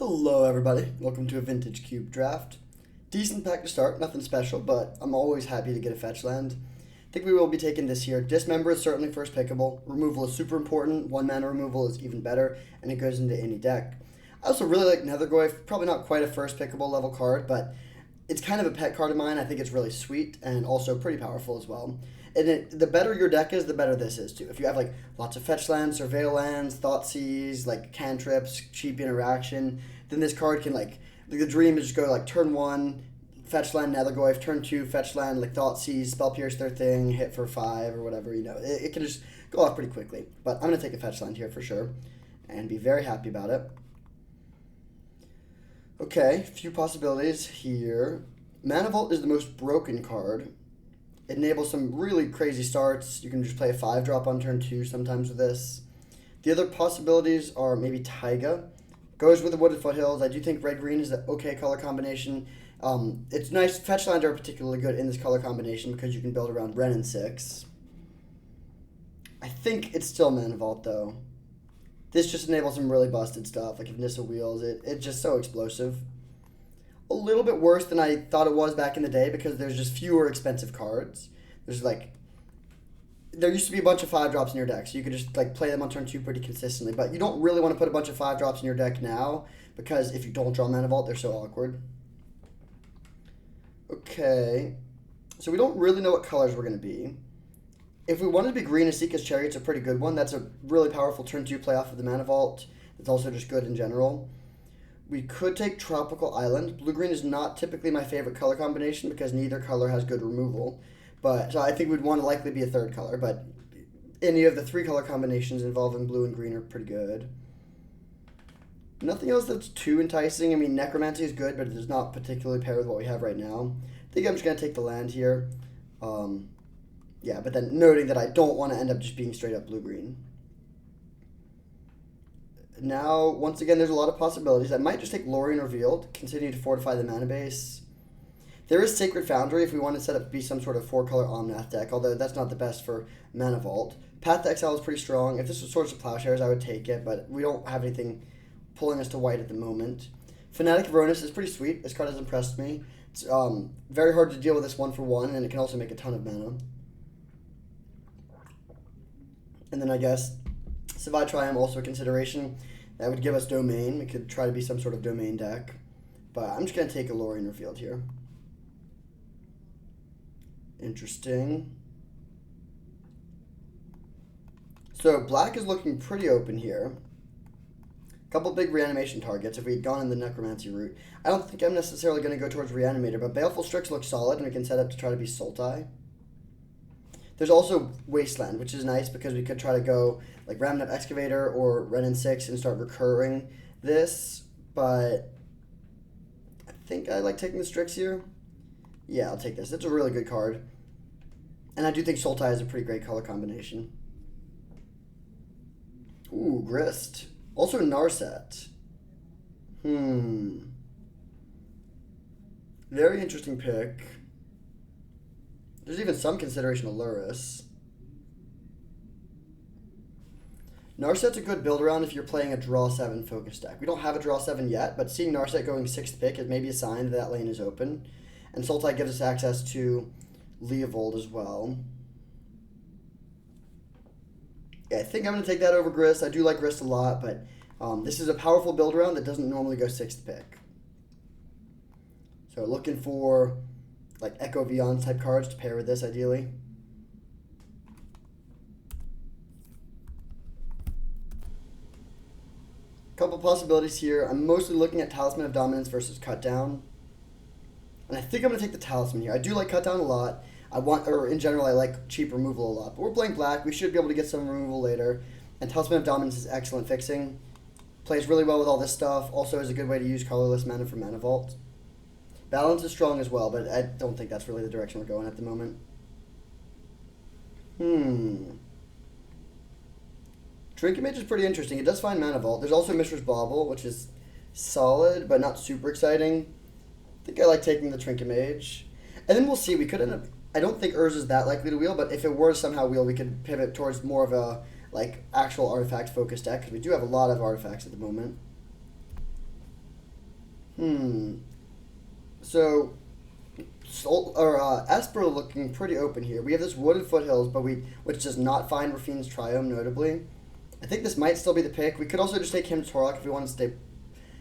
Hello everybody, welcome to a Vintage Cube draft. Decent pack to start, nothing special, but I'm always happy to get a fetch land. I think we will be taking this here. Dismember is certainly first pickable, removal is super important, 1-mana removal is even better, and it goes into any deck. I also really like Nethergoyf, probably not quite a first pickable level card, but it's kind of a pet card of mine. I think it's really sweet and also pretty powerful as well. And the better your deck is, the better this is too. If you have like lots of fetch lands, surveil lands, Thoughtseize, like cantrips, cheap interaction, then this card can like the dream is just go like turn 1, fetch land Nethergoyf, turn 2, fetch land like Thoughtseize, spell pierce their thing, hit for 5 or whatever, it can just go off pretty quickly. But I'm gonna take a fetch land here for sure and be very happy about it. Okay, a few possibilities here. Mana Vault is the most broken card. It enables some really crazy starts. You can just play a 5-drop on turn 2 sometimes with this. The other possibilities are maybe Taiga. Goes with the Wooded Foothills. I do think red-green is an okay color combination. It's nice. Fetch lands are particularly good in this color combination because you can build around Ren and 6. I think it's still Mana Vault though. This just enables some really busted stuff, like if Nissa wheels, it's just so explosive. A little bit worse than I thought it was back in the day because there's just fewer expensive cards. There used to be a bunch of 5-drops in your deck, so you could just like play them on turn 2 pretty consistently. But you don't really want to put a bunch of 5-drops in your deck now because if you don't draw Mana Vault, they're so awkward. Okay, so we don't really know what colors we're going to be. If we wanted to be green, Asika's Chariot's a pretty good one. That's a really powerful turn 2 play off of the Mana Vault. It's also just good in general. We could take Tropical Island. Blue-green is not typically my favorite color combination because neither color has good removal. So I think we'd want to likely be a third color, but any of the 3 color combinations involving blue and green are pretty good. Nothing else that's too enticing. I mean, Necromancy is good, but it does not particularly pair with what we have right now. I think I'm just going to take the land here. Yeah, but then noting that I don't want to end up just being straight up blue-green. Now, once again, there's a lot of possibilities. I might just take Lorien Revealed, continue to fortify the mana base. There is Sacred Foundry if we want to set up to be some sort of 4-color Omnath deck, although that's not the best for Mana Vault. Path to Exile is pretty strong. If this was Swords of Plowshares, I would take it, but we don't have anything pulling us to white at the moment. Fanatic of Veronis is pretty sweet. This card has impressed me. It's very hard to deal with this 1-for-1, and it can also make a ton of mana. And then I guess Savai Triumph also a consideration. That would give us Domain. We could try to be some sort of Domain deck. But I'm just going to take a Lorien Revealed here. Interesting. So black is looking pretty open here. A couple big reanimation targets if we had gone in the Necromancy route. I don't think I'm necessarily going to go towards Reanimator, but Baleful Strix looks solid and we can set up to try to be Sultai. There's also Wasteland, which is nice because we could try to go like Remnant Excavator or Ren and 6 and start recurring this, but I think I like taking the Strix here. Yeah, I'll take this. It's a really good card. And I do think Sultai is a pretty great color combination. Ooh, Grist. Also Narset. Very interesting pick. There's even some consideration of Lurrus. Narset's a good build around if you're playing a draw 7 focus deck. We don't have a draw 7 yet, but seeing Narset going 6th pick is maybe a sign that lane is open. And Sultai gives us access to Leovold as well. Yeah, I think I'm going to take that over Grist. I do like Grist a lot, but this is a powerful build around that doesn't normally go 6th pick. So looking for like Echo Vion type cards to pair with this ideally. Couple possibilities here. I'm mostly looking at Talisman of Dominance versus Cut Down. And I think I'm going to take the Talisman here. I do like Cut Down a lot. In general, I like cheap removal a lot. But we're playing black. We should be able to get some removal later. And Talisman of Dominance is excellent fixing. Plays really well with all this stuff. Also is a good way to use colorless mana for Mana Vault. Balance is strong as well, but I don't think that's really the direction we're going at the moment. Trinket Mage is pretty interesting. It does find Mana Vault. There's also Mishra's Bauble, which is solid, but not super exciting. I think I like taking the Trinket Mage. And then we'll see. We could end up... I don't think Urza is that likely to wheel, but if it were to somehow wheel, we could pivot towards more of a like actual artifact-focused deck, because we do have a lot of artifacts at the moment. Hmm. So, Esper looking pretty open here. We have this Wooded Foothills, which does not find Rafine's Triome, notably. I think this might still be the pick. We could also just take him to Torok if we want to stay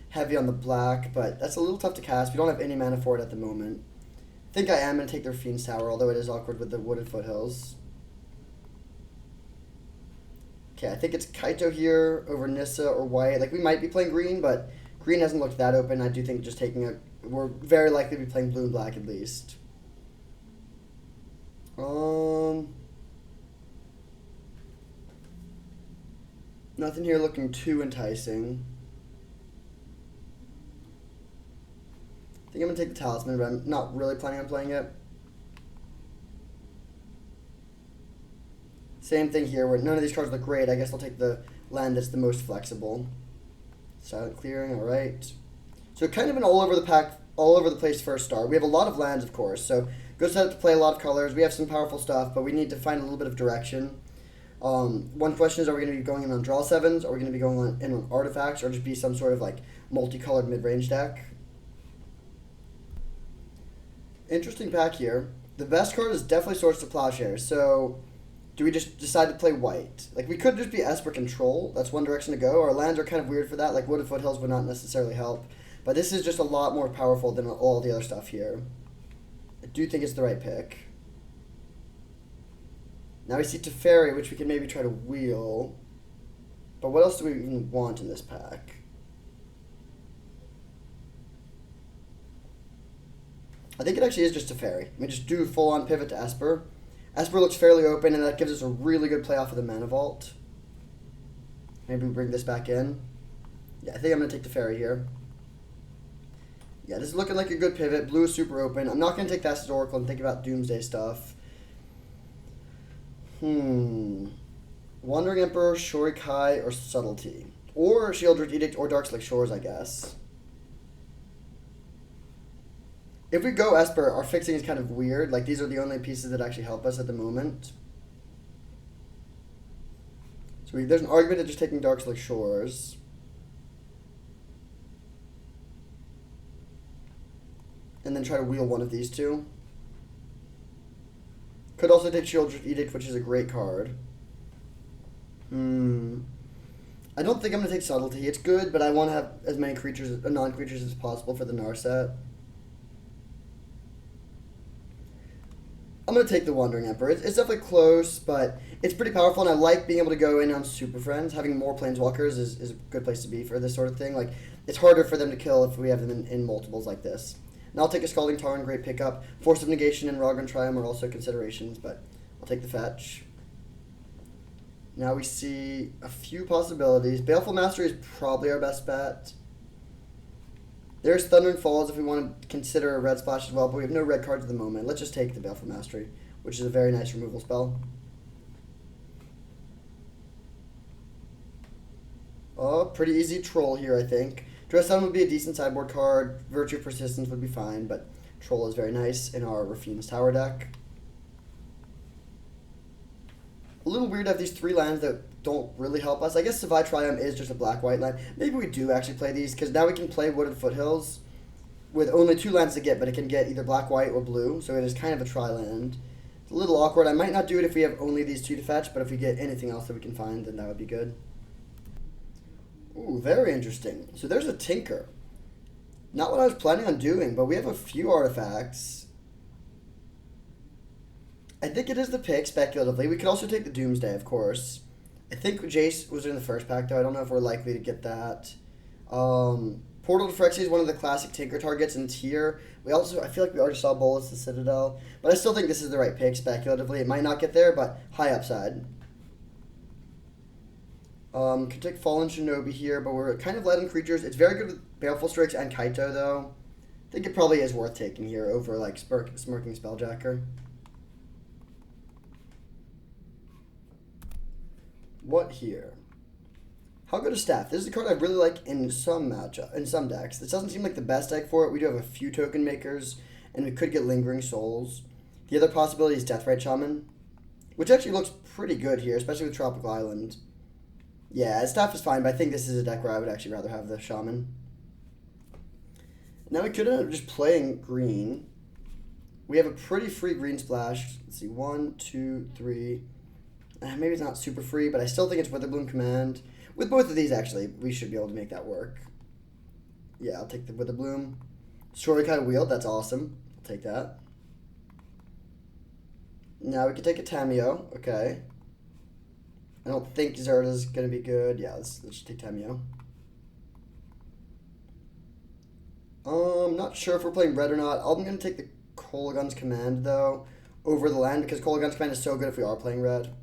heavy on the black, but that's a little tough to cast. We don't have any mana for it at the moment. I think I am going to take the Rafine's Tower, although it is awkward with the Wooded Foothills. Okay, I think it's Kaito here over Nissa or White. Like, we might be playing green, but green hasn't looked that open. I do think just taking a... We're very likely to be playing blue and black at least. Nothing here looking too enticing. I think I'm going to take the Talisman, but I'm not really planning on playing it. Same thing here, where none of these cards look great. I guess I'll take the land that's the most flexible. Silent Clearing, alright. So kind of an all over the place first start. We have a lot of lands, of course, so good setup to play a lot of colors. We have some powerful stuff, but we need to find a little bit of direction. One question is, are we going to be going in on draw sevens, or are we going to be going in on artifacts, or just be some sort of like multicolored mid-range deck? Interesting pack here. The best card is definitely Swords to Plowshares, so do we just decide to play white? Like, we could just be Esper Control. That's one direction to go. Our lands are kind of weird for that. Like, Wooded Foothills would not necessarily help. But this is just a lot more powerful than all the other stuff here. I do think it's the right pick. Now we see Teferi, which we can maybe try to wheel. But what else do we even want in this pack? I think it actually is just Teferi. We just do full-on pivot to Esper. Esper looks fairly open, and that gives us a really good play off of the Mana Vault. Maybe we bring this back in. Yeah, I think I'm going to take Teferi here. Yeah, this is looking like a good pivot. Blue is super open. I'm not going to take Thassa's Oracle and think about Doomsday stuff. Wandering Emperor, Shorikai, or Subtlety. Or Shieldred Edict or Darkslick Shores, I guess. If we go Esper, our fixing is kind of weird. Like, these are the only pieces that actually help us at the moment. So there's an argument of just taking Darkslick Shores. And then try to wheel one of these two. Could also take Shieldred Edict, which is a great card. I don't think I'm going to take Subtlety. It's good, but I want to have as many creatures, non-creatures as possible for the Narset. I'm going to take the Wandering Emperor. It's definitely close, but it's pretty powerful, and I like being able to go in on Super Friends. Having more Planeswalkers is a good place to be for this sort of thing. Like, it's harder for them to kill if we have them in multiples like this. Now I'll take a Scalding Tarn, great pickup. Force of Negation and Rogran Triumph are also considerations, but I'll take the fetch. Now we see a few possibilities. Baleful Mastery is probably our best bet. There's Thundering Falls if we want to consider a red splash as well, but we have no red cards at the moment. Let's just take the Baleful Mastery, which is a very nice removal spell. Oh, pretty easy Troll here, I think. Dress Down would be a decent sideboard card. Virtue of Persistence would be fine, but Troll is very nice in our Rafine's Tower deck. A little weird to have these three lands that don't really help us. I guess Savai Triumph is just a black-white land. Maybe we do actually play these, because now we can play Wooded Foothills with only two lands to get, but it can get either black-white or blue, so it is kind of a tri-land. It's a little awkward. I might not do it if we have only these two to fetch, but if we get anything else that we can find, then that would be good. Ooh, very interesting. So there's a Tinker. Not what I was planning on doing, but we have a few artifacts. I think it is the pick, speculatively. We could also take the Doomsday, of course. I think Jace was in the first pack, though. I don't know if we're likely to get that. Portal to Phyrexia is one of the classic Tinker targets, and it's here. I feel like we already saw Bolus the Citadel. But I still think this is the right pick, speculatively. It might not get there, but high upside. Could take Fallen Shinobi here, but we're kind of letting creatures. It's very good with Baleful Strix and Kaito, though. I think it probably is worth taking here over, like, Smirking Spelljacker. What here? How good is Staff? This is a card I really like in some decks. This doesn't seem like the best deck for it. We do have a few token makers, and we could get Lingering Souls. The other possibility is Deathrite Shaman, which actually looks pretty good here, especially with Tropical Island. Yeah, Staff is fine, but I think this is a deck where I would actually rather have the Shaman. Now we could end up just playing green. We have a pretty free green splash. Let's see, 1, 2, 3. Maybe it's not super free, but I still think it's Witherbloom Command. With both of these, actually, we should be able to make that work. Yeah, I'll take the Witherbloom. Shurikai Wield, that's awesome. I'll take that. Now we can take a Tameo. Okay. I don't think Zerda's going to be good. Yeah, let's just take Tameo. Not sure if we're playing red or not. I'm going to take the Kolaghan's Command, though, over the land, because Kolaghan's Command is so good if we are playing red.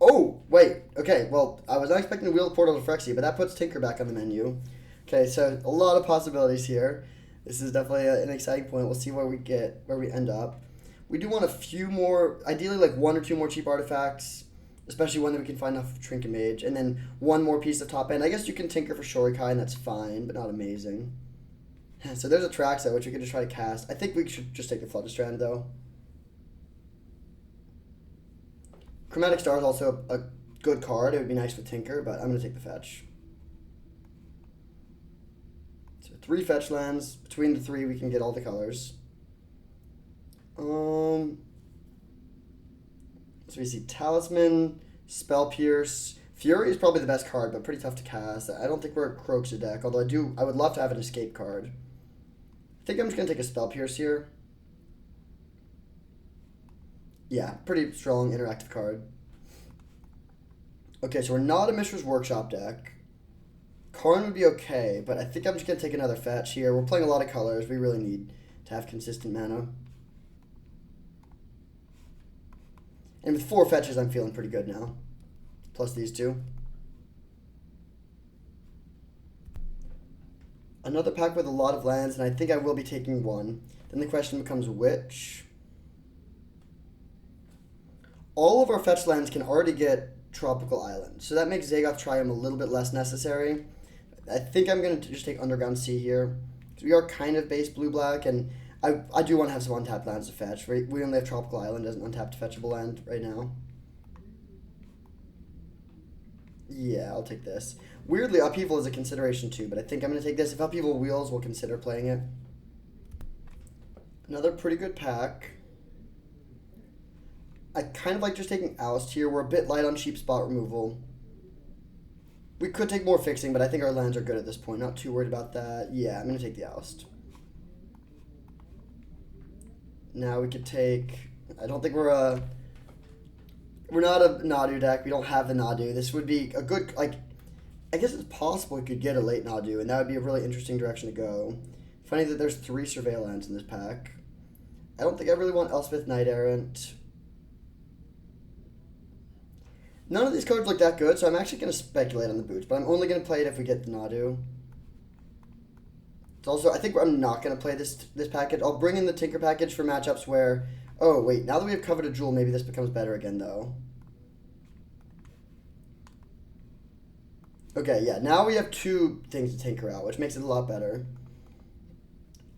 Oh, wait. Okay, well, I was not expecting to wield Portal to Phyrexia, but that puts Tinker back on the menu. Okay, so a lot of possibilities here. This is definitely an exciting point. We'll see where we end up. We do want a few more, ideally like 1 or 2 more cheap artifacts, especially one that we can find off of Trinket Mage, and then 1 more piece of top end. I guess you can Tinker for Shurikai, and that's fine, but not amazing. So there's a Traxa, which we could just try to cast. I think we should just take the Flutterstrand, though. Chromatic Star is also a good card. It would be nice with Tinker, but I'm going to take the fetch. So 3 fetch lands. Between the 3, we can get all the colors. So we see Talisman, Spell Pierce. Fury is probably the best card, but pretty tough to cast. I don't think we're a Croak's deck, although I would love to have an escape card. I think I'm just going to take a Spell Pierce here. Yeah, pretty strong interactive card. Okay, so we're not a Mishra's Workshop deck. Karn would be okay, but I think I'm just going to take another fetch here. We're playing a lot of colors. We really need to have consistent mana. And with 4 fetches, I'm feeling pretty good now. Plus these 2. Another pack with a lot of lands, and I think I will be taking 1. Then the question becomes which. All of our fetch lands can already get Tropical Island, so that makes Zagoth Triumph a little bit less necessary. I think I'm going to just take Underground Sea here, because we are kind of base blue-black, and I do want to have some untapped lands to fetch. We only have Tropical Island as an untapped fetchable land right now. Yeah, I'll take this. Weirdly, Upheaval is a consideration too, but I think I'm going to take this. If Upheaval wheels, we'll consider playing it. Another pretty good pack. I kind of like just taking Oust here. We're a bit light on cheap spot removal. We could take more fixing, but I think our lands are good at this point. Not too worried about that. Yeah, I'm going to take the Oust. Now we could take... I don't think we're not a Nadu deck. We don't have the Nadu. This would be a good... I guess it's possible we could get a late Nadu, and that would be a really interesting direction to go. Funny that there's 3 Surveil lands in this pack. I don't think I really want Elspeth Knight Errant. None of these cards look that good, so I'm actually going to speculate on the boots, but I'm only going to play it if we get the Nadu. It's also, I think I'm not going to play this package. I'll bring in the Tinker package for matchups where... Oh, wait, now that we have Coveted Jewel, maybe this becomes better again, though. Okay, yeah, now we have 2 things to Tinker out, which makes it a lot better.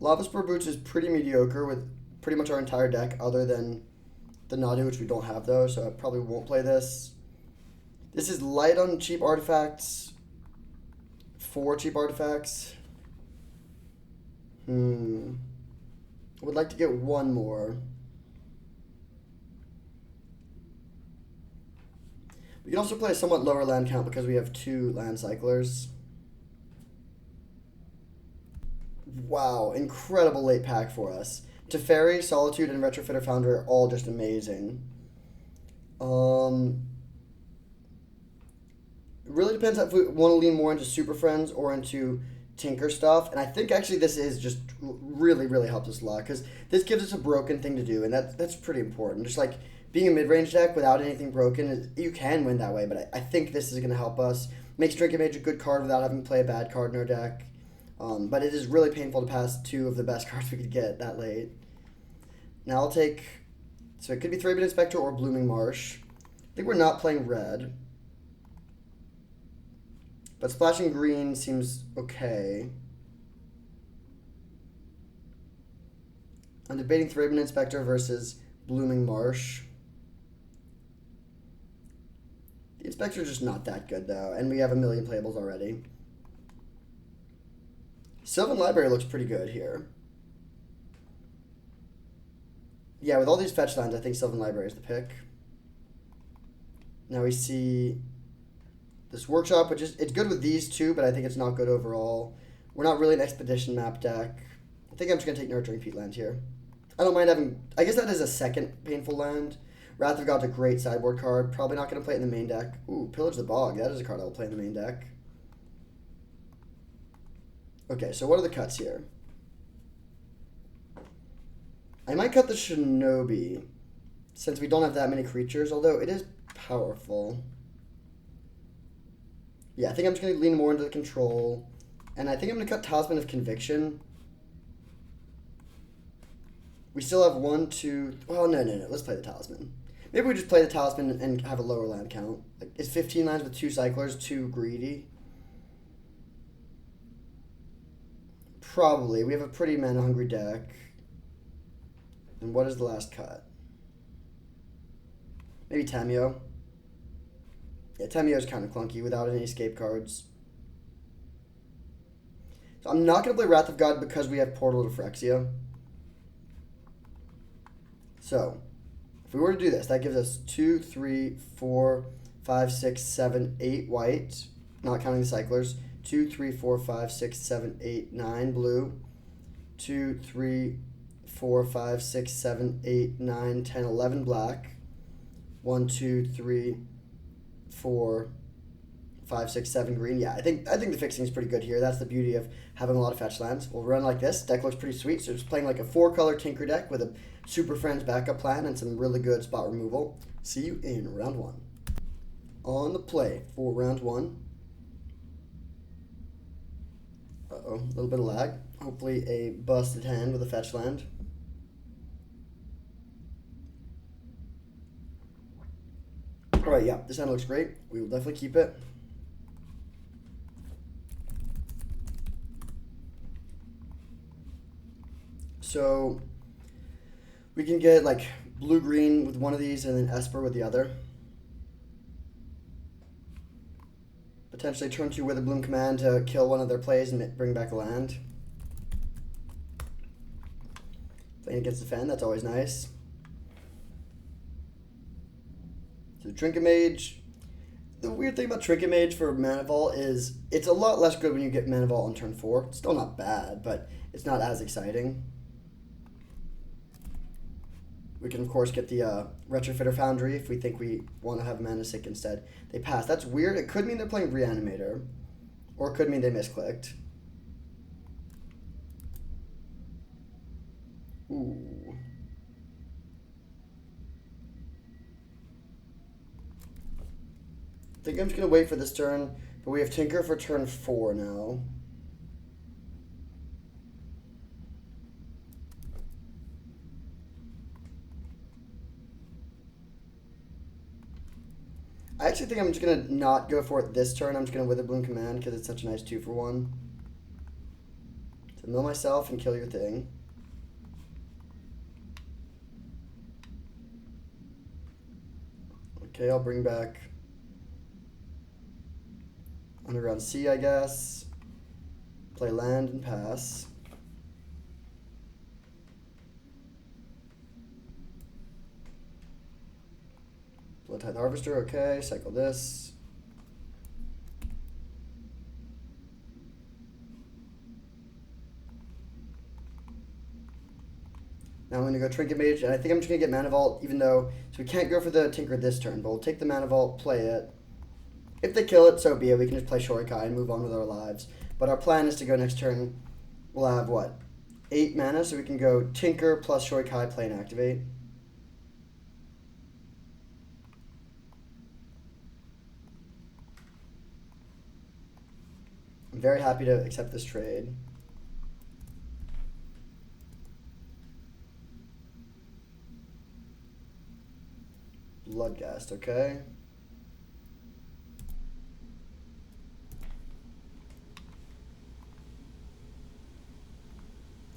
Lava Spur Boots is pretty mediocre with pretty much our entire deck, other than the Nadu, which we don't have, though, so I probably won't play this. This is light on cheap artifacts. 4 cheap artifacts. I would like to get 1 more. We can also play a somewhat lower land count because we have 2 land cyclers. Wow, incredible late pack for us. Teferi, Solitude, and Retrofitter Founder are all just amazing. It really depends if we want to lean more into Super Friends or into Tinker stuff. And I think actually this is just really, really helps us a lot because this gives us a broken thing to do, and that's pretty important. Just like being a mid-range deck without anything broken, you can win that way, but I think this is going to help us. Makes Trinket Mage a good card without having to play a bad card in our deck. But it is really painful to pass 2 of the best cards we could get that late. Now I'll take... So it could be Thraben Inspector or Blooming Marsh. I think we're not playing red. But splashing green seems okay. I'm debating Thraben Inspector versus Blooming Marsh. The Inspector's just not that good, though, and we have a million playables already. Sylvan Library looks pretty good here. Yeah, with all these fetch lands, I think Sylvan Library is the pick. Now we see this Workshop, which is, it's good with these two, but I think it's not good overall. We're not really an Expedition map deck. I think I'm just going to take Nurturing Peatland here. I don't mind having, I guess that is a second painful land. Wrath of God's a great sideboard card. Probably not going to play it in the main deck. Ooh, Pillage the Bog. That is a card I'll play in the main deck. Okay, so what are the cuts here? I might cut the Shinobi, since we don't have that many creatures, although it is powerful. Yeah, I think I'm just going to lean more into the control. And I think I'm going to cut Talisman of Conviction. We still have 1, 2... Well, no. Let's play the Talisman. Maybe we just play the Talisman and have a lower land count. Like, is 15 lands with 2 cyclers too greedy? Probably. We have a pretty mana-hungry deck. And what is the last cut? Maybe Tameo. Yeah, Tameo is kind of clunky without any escape cards. So I'm not going to play Wrath of God because we have Portal to Phyrexia. So, if we were to do this, that gives us 2, 3, 4, 5, 6, 7, 8 white, not counting the cyclers. 2, 3, 4, 5, 6, 7, 8, 9 blue. 2, 3, 4, 5, 6, 7, 8, 9, 10, 11 black. 1, 2, 3, 4, 5, 6, 7 green. Yeah, I think the fixing is pretty good here. That's the beauty of having a lot of fetch lands. We'll run like this. Deck looks pretty sweet. So it's playing like a 4-color Tinker deck with a Super Friends backup plan and some really good spot removal. See you in round 1. On the play for round 1. Uh-oh, a little bit of lag. Hopefully a busted hand with a fetch land. Alright, yeah, this hand looks great. We will definitely keep it. So we can get like blue-green with one of these and then Esper with the other. Potentially turn 2 Witherbloom Command to kill one of their plays and bring back a land. Playing against the Fen, that's always nice. So Trinket Mage. The weird thing about Trinket Mage for Mana Vault is it's a lot less good when you get Mana Vault on turn 4. It's still not bad, but it's not as exciting. We can, of course, get the Retrofitter Foundry if we think we want to have Mana Sick instead. They pass. That's weird. It could mean they're playing Reanimator. Or it could mean they misclicked. Ooh. I think I'm just going to wait for this turn, but we have Tinker for turn 4 now. I actually think I'm just going to not go for it this turn. I'm just going to Witherbloom Command because it's such a nice 2-for-1. So mill myself and kill your thing. Okay, I'll bring back Underground Sea, I guess. Play land and pass. Bloodtithe Harvester, okay. Cycle this. Now I'm going to go Trinket Mage, and I think I'm just going to get Mana Vault, even though... So we can't go for the Tinker this turn, but we'll take the Mana Vault, play it. If they kill it, so be it. We can just play Shorikai and move on with our lives. But our plan is to go next turn. We'll have, what, 8 mana, so we can go Tinker plus Shorikai, play and activate. I'm very happy to accept this trade. Bloodghast, okay.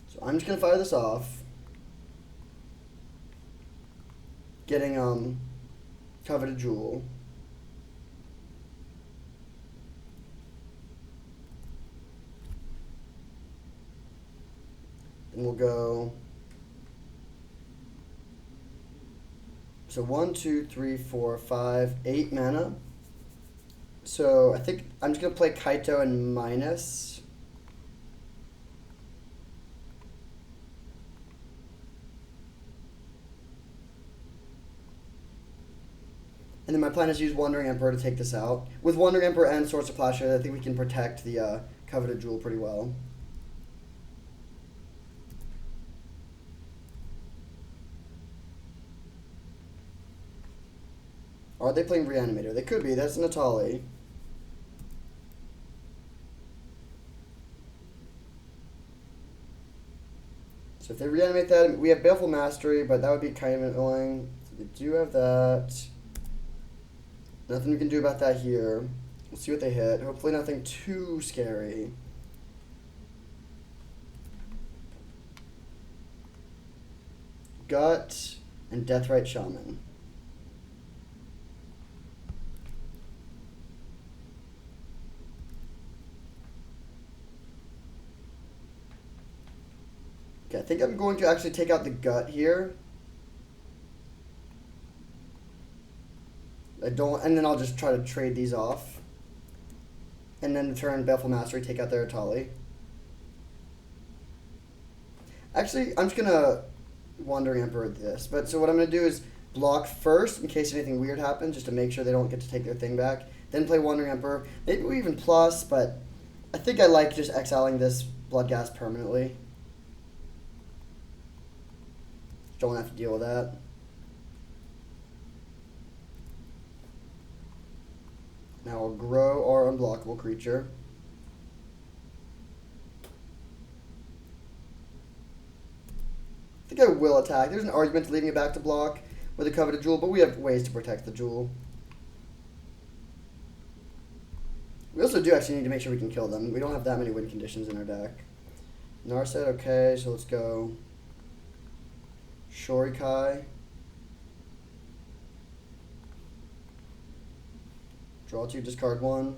So I'm just gonna fire this off. Getting Coveted Jewel. And we'll go. So 1, 2, 3, 4, 5, 8 mana. So I think I'm just gonna play Kaito and minus. And then my plan is to use Wandering Emperor to take this out. With Wandering Emperor and Swords of Plowshare, I think we can protect the Coveted Jewel pretty well. Are they playing Reanimator? They could be. That's Natali. So if they reanimate that, we have Baleful Mastery, but that would be kind of annoying. So they do have that. Nothing we can do about that here. We'll see what they hit. Hopefully nothing too scary. Gut and Deathrite Shaman. Okay, I think I'm going to actually take out the Gut here. And then I'll just try to trade these off. And then turn Baleful Mastery, take out their Atali. Actually, I'm just gonna Wandering Emperor this. But so what I'm gonna do is block first in case anything weird happens, just to make sure they don't get to take their thing back. Then play Wandering Emperor. Maybe we even plus, but I think I like just exiling this Bloodghast permanently. Don't have to deal with that. Now we'll grow our unblockable creature. I think I will attack. There's an argument to leaving it back to block with a Coveted Jewel, but we have ways to protect the Jewel. We also do actually need to make sure we can kill them. We don't have that many win conditions in our deck. Narset, okay, so let's go Shorikai. Draw 2, discard 1.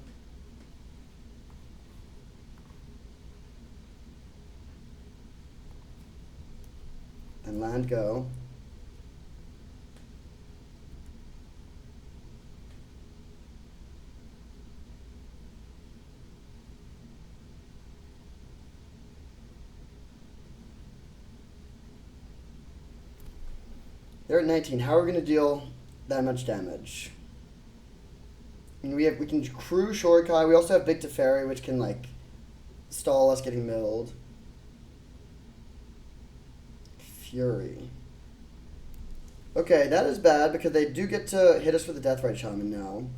And land go. They're at 19. How are we going to deal that much damage? I mean, we can crew Shorikai. We also have Big Teferi, which can like stall us getting milled. Fury. Okay, that is bad because they do get to hit us with the Deathrite Shaman now.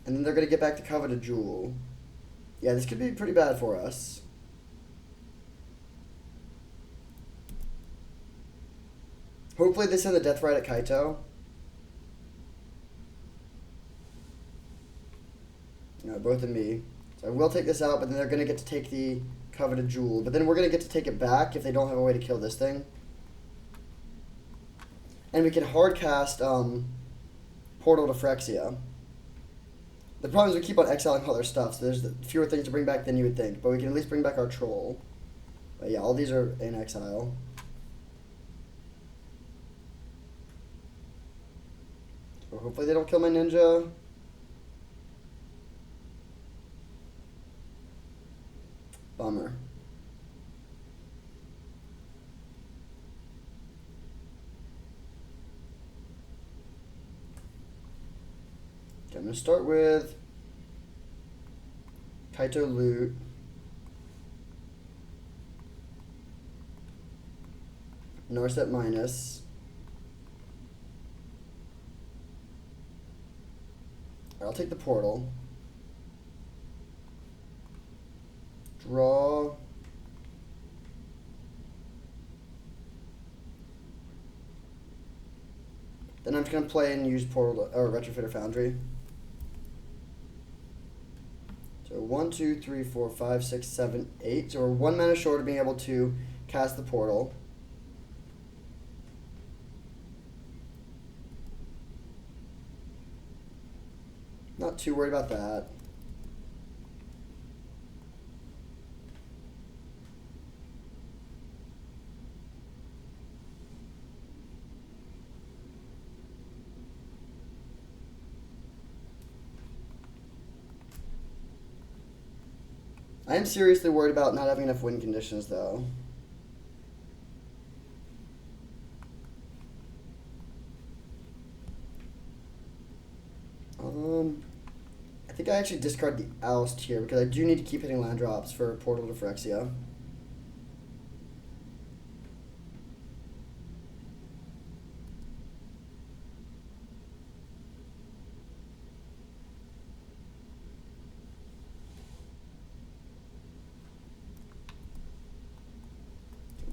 And then they're going to get back to Coveted Jewel. Yeah, this could be pretty bad for us. Hopefully they send the Deathrite at Kaito. No, both of me. So I will take this out, but then they're going to get to take the Coveted Jewel. But then we're going to get to take it back if they don't have a way to kill this thing. And we can hard cast Portal to Phyrexia. The problem is we keep on exiling all their stuff, so there's fewer things to bring back than you would think. But we can at least bring back our Troll. But yeah, all these are in exile. So hopefully they don't kill my ninja. Bummer. Okay, I'm going to start with Kaito Loot. Narset minus. I'll take the portal. Draw. Then I'm just going to play and use Portal or Retrofitter Foundry. So 1, 2, 3, 4, 5, 6, 7, 8. So we're 1 mana short of being able to cast the portal. Not too worried about that. I am seriously worried about not having enough win conditions, though. I think I actually discard the Oust here because I do need to keep hitting land drops for Portal to Phyrexia.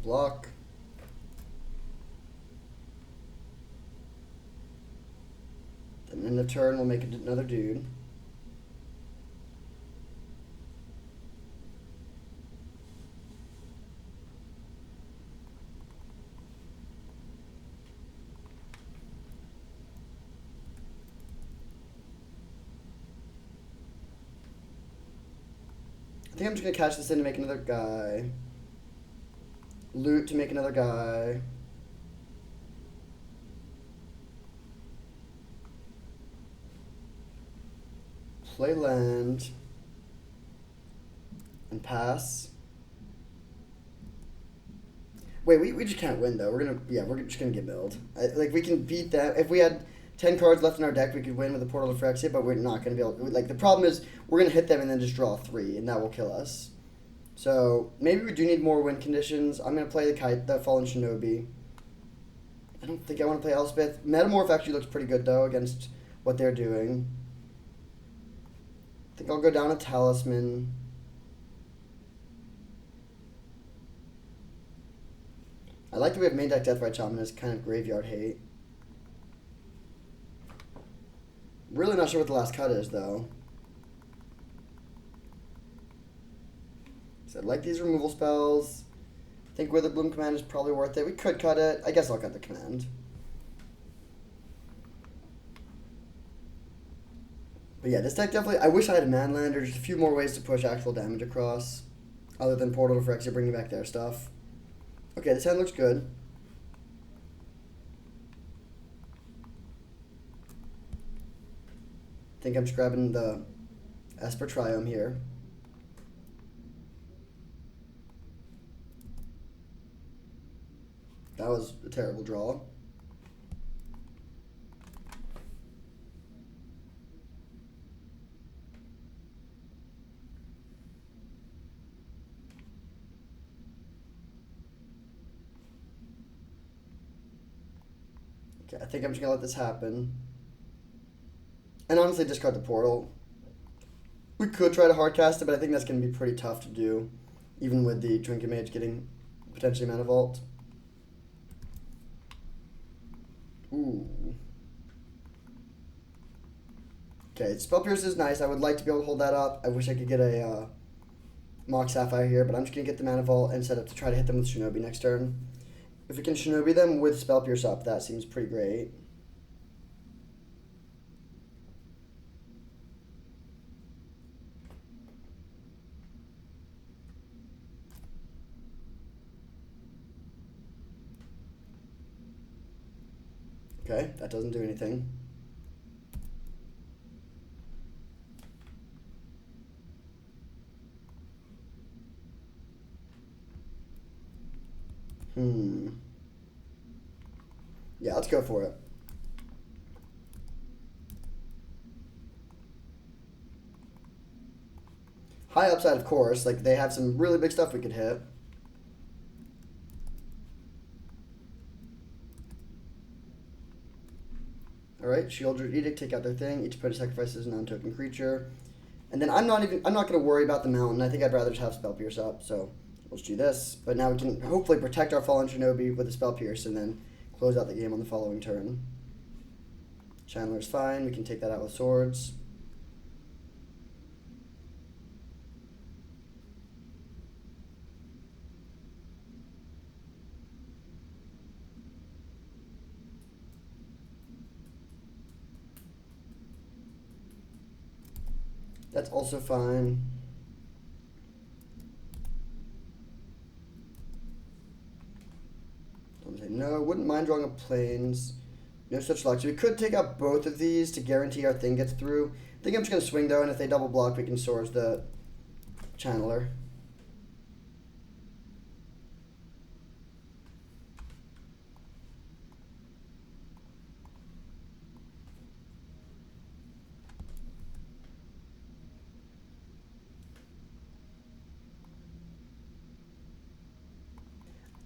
Block. Then end of turn, we'll make another dude. I think I'm just going to catch this in to make another guy. Loot to make another guy. Play land. And pass. Wait, we just can't win, though. We're just going to get milled. Like, we can beat them. If we had 10 cards left in our deck, we could win with the Portal to Phyrexia, but we're not going to be able to. Like, the problem is we're going to hit them and then just draw 3, and that will kill us. So, maybe we do need more win conditions. I'm going to play the Kite, the Fallen Shinobi. I don't think I want to play Elspeth. Metamorph actually looks pretty good, though, against what they're doing. I think I'll go down a Talisman. I like that we have main deck Deathrite Shaman as kind of graveyard hate. Really not sure what the last cut is, though. So I like these removal spells. I think Witherbloom command is probably worth it. We could cut it. I guess I'll cut the command. But yeah, this deck definitely... I wish I had a Manland or just a few more ways to push actual damage across. Other than Portal to Phyrexia bringing back their stuff. Okay, this hand looks good. I think I'm just grabbing the esper-Triome here. That was a terrible draw. Okay, I think I'm just going to let this happen. And honestly, discard the Portal. We could try to hardcast it, but I think that's going to be pretty tough to do. Even with the Trinket Mage getting potentially Mana Vault. Ooh. Okay, Spell Pierce is nice. I would like to be able to hold that up. I wish I could get a Mock Sapphire here, but I'm just going to get the Mana Vault and set up to try to hit them with Shinobi next turn. If we can Shinobi them with Spell Pierce up, that seems pretty great. Okay, that doesn't do anything. Yeah, let's go for it. High upside, of course. Like, they have some really big stuff we could hit. Alright, Shieldred Edict, take out their thing. Each opponent sacrifices a non-token creature. And then I'm not going to worry about the mountain. I think I'd rather just have Spell Pierce up, so we'll just do this. But now we can hopefully protect our Fallen Shinobi with a Spell Pierce and then close out the game on the following turn. Chandler's fine. We can take that out with swords. That's also fine. Don't say no. Wouldn't mind drawing up planes. No such luck. So we could take out both of these to guarantee our thing gets through. I think I'm just going to swing, though, and if they double block, we can Swords the channeler.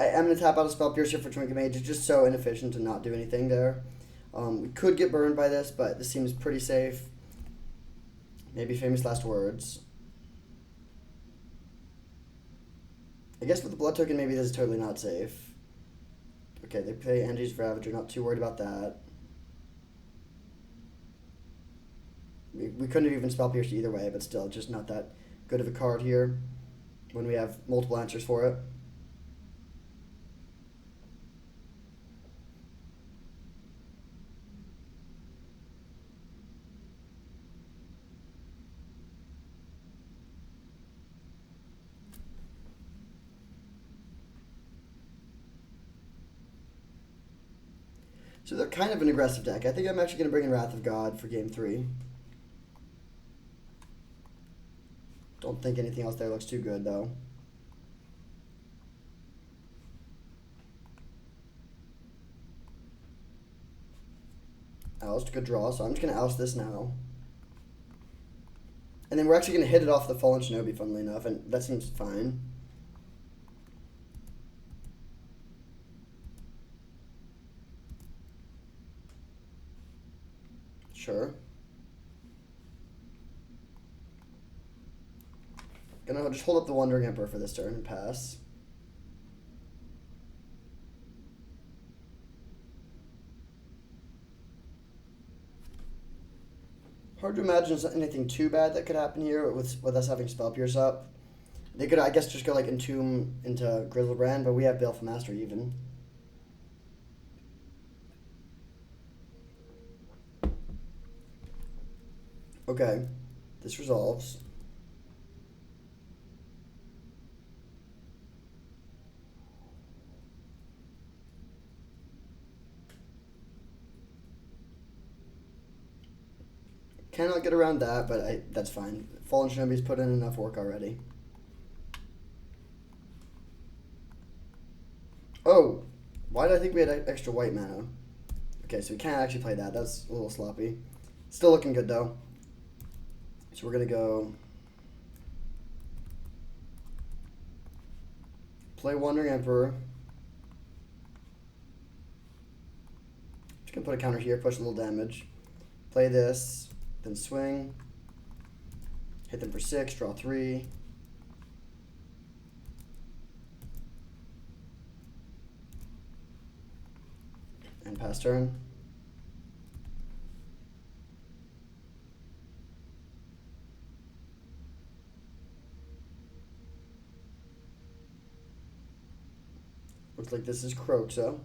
I'm going to tap out a Spell Piercer for Trinket Mage. It's just so inefficient to not do anything there. We could get burned by this, but this seems pretty safe. Maybe Famous Last Words. I guess with the Blood Token, maybe this is totally not safe. Okay, they play Angie's Ravager. Not too worried about that. We couldn't have even Spell Pierced either way, but still, just not that good of a card here when we have multiple answers for it. So they're kind of an aggressive deck. I think I'm actually going to bring in Wrath of God for game 3. Don't think anything else there looks too good, though. Oust, good draw. So I'm just going to oust this now. And then we're actually going to hit it off the Fallen Shinobi, funnily enough, and that seems fine. Sure. Gonna just hold up the Wandering Emperor for this turn and pass. Hard to imagine anything too bad that could happen here with us having Spell Pierce up. They could, I guess, just go like Entomb into Grizzlebrand, but we have Baleful Master even. Okay, this resolves. Cannot get around that, but that's fine. Fallen Shinobi's put in enough work already. Oh, why did I think we had extra white mana? Okay, so we can't actually play that. That's a little sloppy. Still looking good, though. So we're going to go play Wandering Emperor. Just going to put a counter here, push a little damage. Play this, then swing. Hit them for 6, draw 3. And pass turn. Looks like this is Croxa.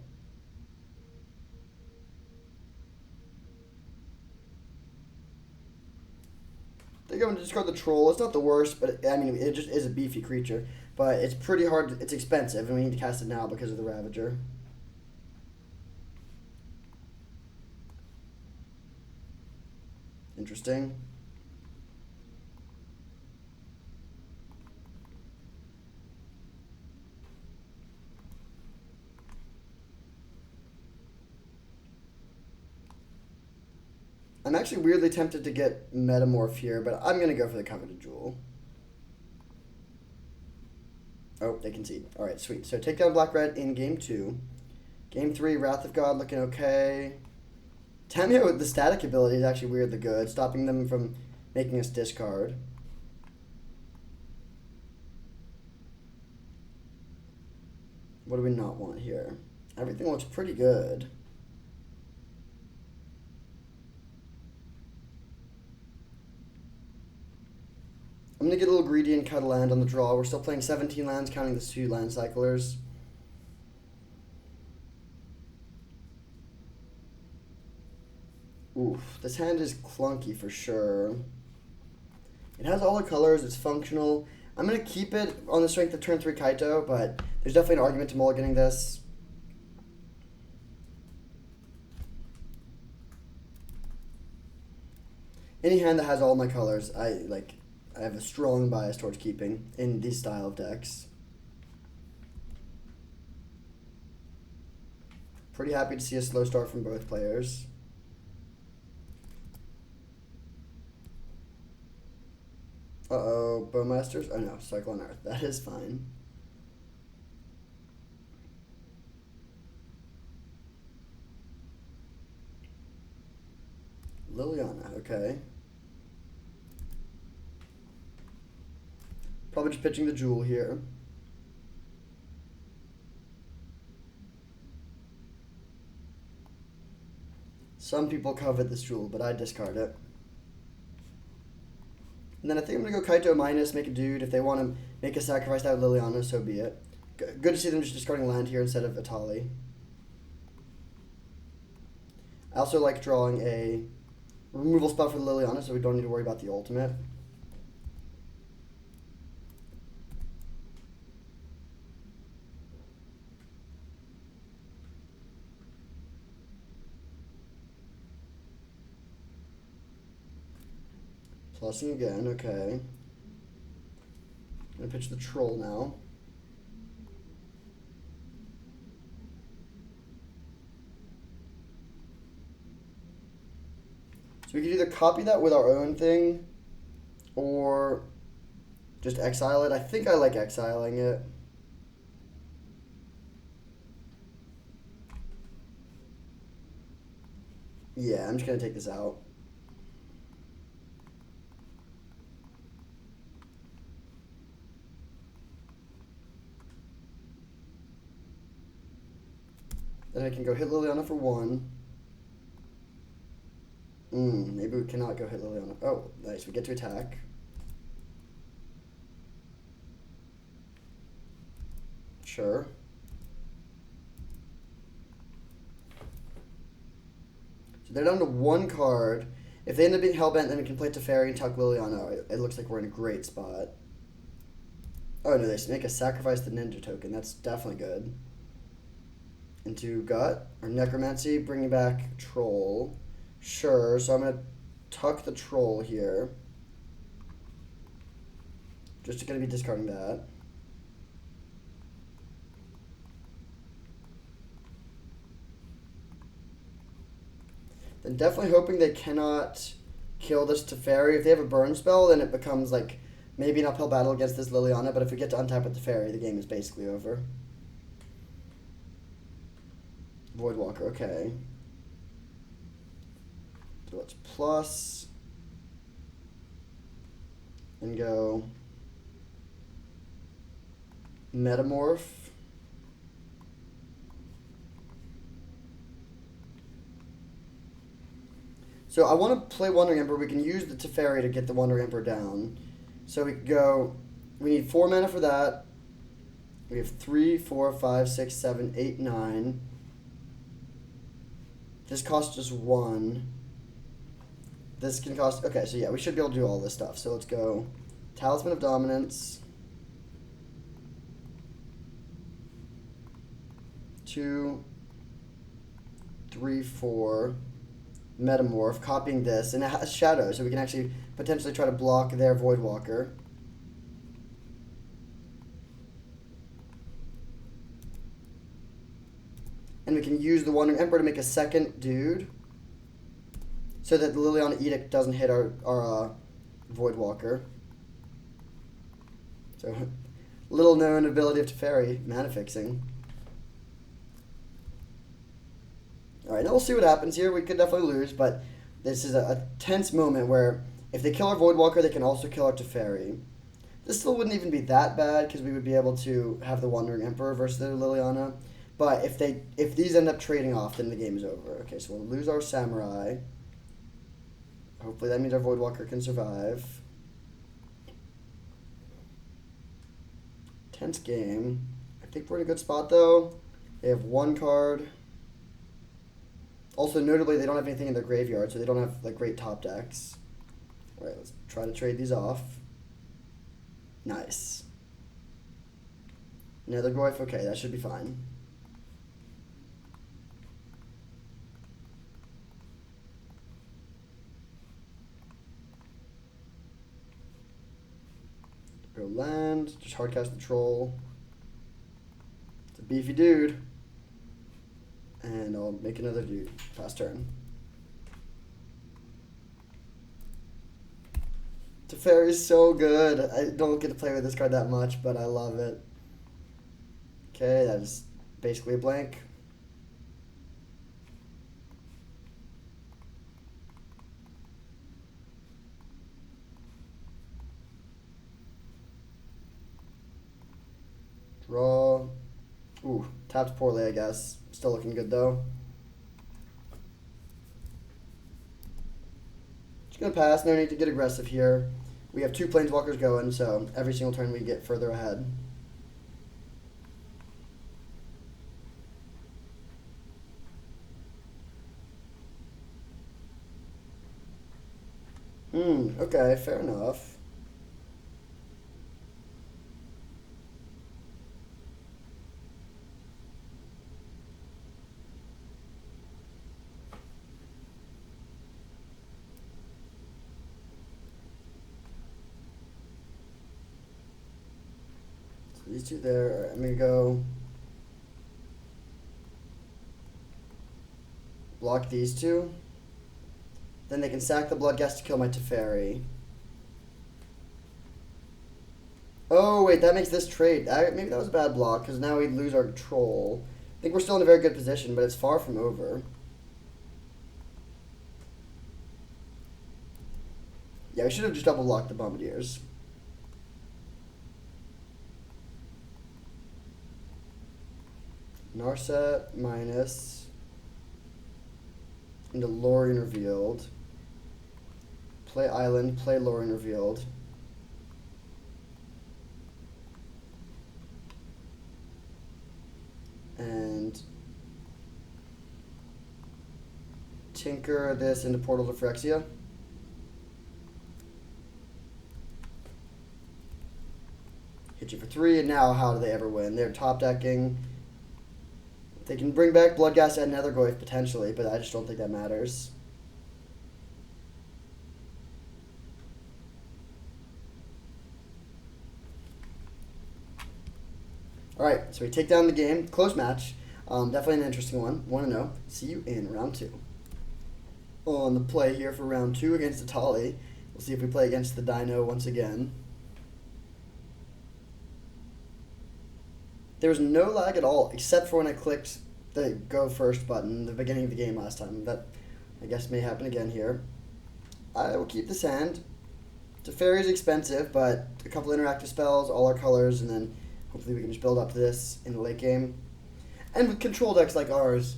They're going to discard the Troll. It's not the worst, but I mean, it just is a beefy creature. But it's pretty hard. It's expensive, and we need to cast it now because of the Ravager. Interesting. I'm actually weirdly tempted to get Metamorph here, but I'm going to go for the Coveted Jewel. Oh, they concede. All right, sweet. So take down Black-Red in game 2. Game 3, Wrath of God looking okay. Tamio with the static ability is actually weirdly good, stopping them from making us discard. What do we not want here? Everything looks pretty good. I'm going to get a little greedy and cut a land on the draw. We're still playing 17 lands, counting the 2 land cyclers. Oof, this hand is clunky for sure. It has all the colors, it's functional. I'm going to keep it on the strength of turn 3 Kaito, but there's definitely an argument to mulliganing this. Any hand that has all my colors, I like I have a strong bias towards keeping in these style of decks. Pretty happy to see a slow start from both players. Uh-oh, Bowmasters? Oh no, Cyclone Earth. That is fine. Liliana, okay. Probably just pitching the Jewel here. Some people covet this Jewel, but I discard it. And then I think I'm going to go Kaito minus, make a dude. If they want to make a sacrifice out of Liliana, so be it. Good to see them just discarding land here instead of Atali. I also like drawing a removal spell for Liliana, so we don't need to worry about the ultimate. Plussing again, okay. I'm going to pitch the Troll now. So we could either copy that with our own thing, or just exile it. I think I like exiling it. Yeah, I'm just going to take this out. Then I can go hit Liliana for 1. Maybe we cannot go hit Liliana. Oh, nice. We get to attack. Sure. So they're down to 1 card. If they end up being Hellbent, then we can play Teferi and tuck Liliana. It looks like we're in a great spot. Oh, no, they make a sacrifice the Ninja token. That's definitely good. Into Gut or Necromancy, bringing back Troll. Sure, so I'm going to tuck the Troll here. Just going to be discarding that. Then definitely hoping they cannot kill this Teferi. If they have a burn spell, then it becomes like maybe an uphill battle against this Liliana, but if we get to untap with Teferi, the game is basically over. Voidwalker, okay. So let's plus and go Metamorph. So I want to play Wandering Emperor. We can use the Teferi to get the Wandering Emperor down. So we could go, we need 4 mana for that. We have 3, 4, 5, 6, 7, 8, 9. This costs us 1. This can cost... Okay, so yeah, we should be able to do all this stuff. So let's go Talisman of Dominance. 2, 3, 4. Metamorph, copying this. And it has Shadow, so we can actually potentially try to block their Voidwalker. And we can use the Wandering Emperor to make a second dude, so that the Liliana Edict doesn't hit our Voidwalker. So, little known ability of Teferi, mana fixing. Alright, now we'll see what happens here. We could definitely lose, but this is a tense moment where if they kill our Voidwalker, they can also kill our Teferi. This still wouldn't even be that bad, because we would be able to have the Wandering Emperor versus the Liliana. But if these end up trading off, then the game is over. Okay, so we'll lose our Samurai. Hopefully that means our Voidwalker can survive. Tense game. I think we're in a good spot, though. They have 1 card. Also, notably, they don't have anything in their graveyard, so they don't have like great top decks. All right, let's try to trade these off. Nice. Nether Goyf, okay, that should be fine. Go land. Just hardcast the troll. It's a beefy dude. And I'll make another dude. Pass turn. Teferi's so good. I don't get to play with this card that much, but I love it. Okay, that is basically a blank. Draw. Ooh, tapped poorly, I guess. Still looking good, though. Just gonna pass. No need to get aggressive here. We have 2 planeswalkers going, so every single turn we get further ahead. Okay, fair enough. So these 2 there. All right, I'm gonna go block these 2. Then they can sack the Bloodghast to kill my Teferi. Oh, wait, that makes this trade. Maybe that was a bad block, because now we lose our troll. I think we're still in a very good position, but it's far from over. Yeah, we should have just double blocked the Bombardiers. Narset minus into Lorien revealed. Play Island, play Lorien revealed. And tinker this into Portal to Phyrexia. Hit you for 3, and now how do they ever win? They're top decking. They can bring back Bloodghast and Nethergoyf potentially, but I just don't think that matters. Alright, so we take down the game. Close match. Definitely an interesting one. 1-0. See you in round 2. On the play here for round 2 against Atali. We'll see if we play against the Dino once again. There was no lag at all, except for when I clicked the go first button at the beginning of the game last time. That, I guess, may happen again here. I will keep this hand. Teferi is expensive, but a couple interactive spells, all our colors, and then hopefully we can just build up to this in the late game. And with control decks like ours,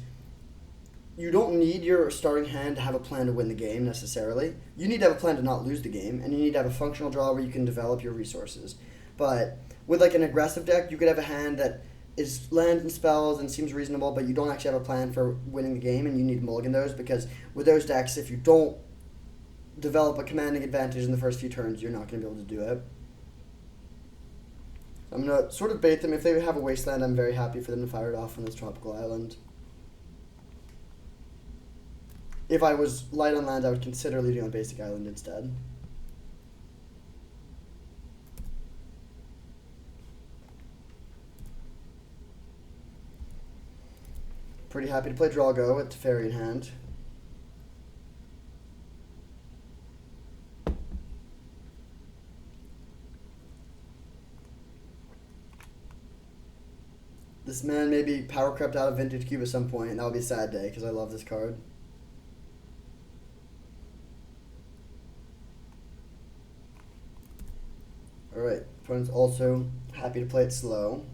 you don't need your starting hand to have a plan to win the game necessarily. You need to have a plan to not lose the game, and you need to have a functional draw where you can develop your resources. But with like an aggressive deck, you could have a hand that is lands and spells and seems reasonable, but you don't actually have a plan for winning the game, and you need to mulligan those, because with those decks, if you don't develop a commanding advantage in the first few turns, you're not going to be able to do it. I'm going to sort of bait them. If they have a wasteland, I'm very happy for them to fire it off on this tropical island. If I was light on land, I would consider leading on basic island instead. Pretty happy to play Drago with Teferi in hand. This man may be power crept out of Vintage Cube at some point, and that would be a sad day because I love this card. Alright, opponent's also happy to play it slow.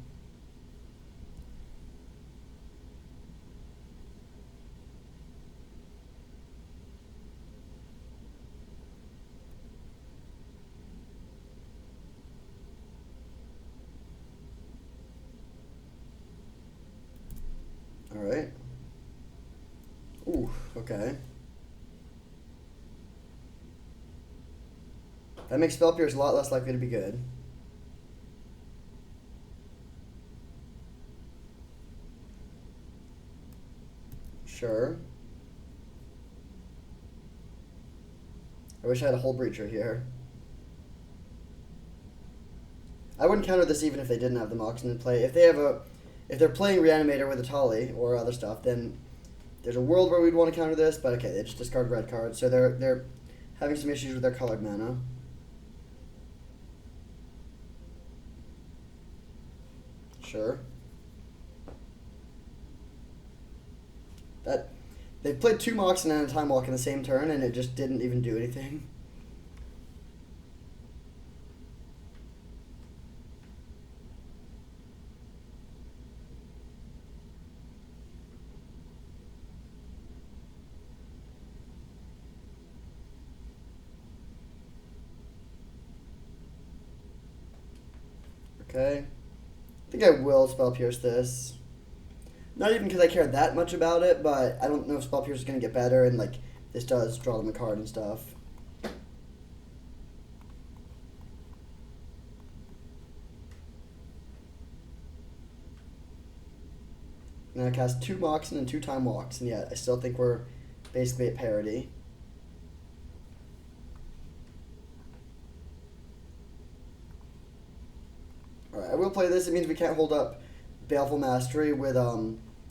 Alright. Ooh, okay. That makes Spell Pierce a lot less likely to be good. Sure. I wish I had a Hull Breacher here. I wouldn't counter this even if they didn't have the Moxen in play. If they're playing Reanimator with a Tolly or other stuff, then there's a world where we'd want to counter this. But okay, they just discard red cards, so they're having some issues with their colored mana. Sure. They played 2 Moxen and a Time Walk in the same turn, and it just didn't even do anything. Okay. I think I will Spell Pierce this. Not even because I care that much about it, but I don't know if Spell Pierce is going to get better, and like this does draw them a card and stuff. And I cast 2 Moxen and 2 Time Walks, and yet I still think we're basically at parity. Alright, I will play this. It means we can't hold up Baleful Mastery with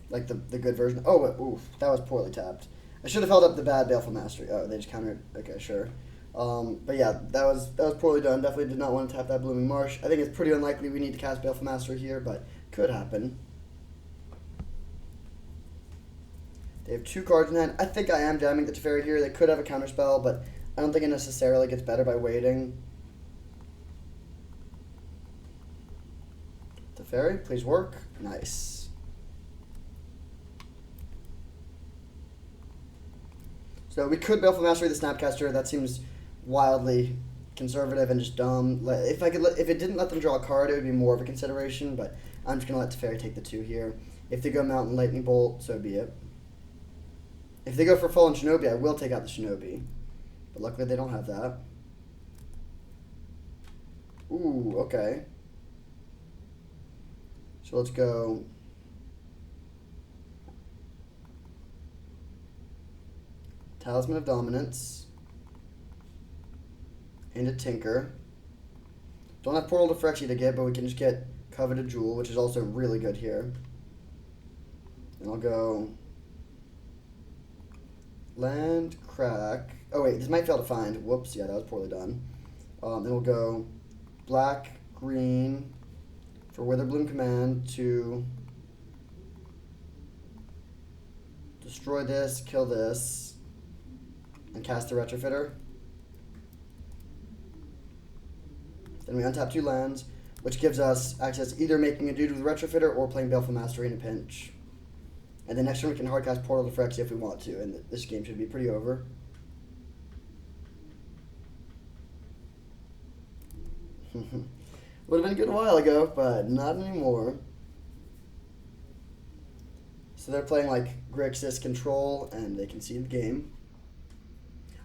like the good version. Oh, oof, that was poorly tapped. I should have held up the bad Baleful Mastery. Oh, they just countered. Okay, sure. But yeah, that was poorly done. Definitely did not want to tap that Blooming Marsh. I think it's pretty unlikely we need to cast Baleful Mastery here, but could happen. They have 2 cards in hand. I think I am jamming the Teferi here. They could have a counterspell, but I don't think it necessarily gets better by waiting. Teferi, please work. Nice. So we could Baleful Mastery the Snapcaster. That seems wildly conservative and just dumb. If it didn't let them draw a card, it would be more of a consideration. But I'm just gonna let Teferi take the 2 here. If they go Mountain Lightning Bolt, so be it. If they go for Fallen Shinobi, I will take out the Shinobi. But luckily they don't have that. Ooh, okay. So let's go Talisman of Dominance and a Tinker. Don't have Portal to Phyrexia to get, but we can just get Coveted Jewel, which is also really good here. And I'll go Land, Crack. Oh wait, this might fail to find. Whoops, yeah, that was poorly done. Then we'll go Black, Green for Witherbloom Command to destroy this, kill this, and cast the Retrofitter. Then we untap 2 lands, which gives us access to either making a dude with Retrofitter or playing Baleful Mastery in a pinch. And then next turn we can hardcast Portal to Phyrexia if we want to, and this game should be pretty over. Would have been good a while ago, but not anymore. So they're playing like Grixis Control, and they concede the game.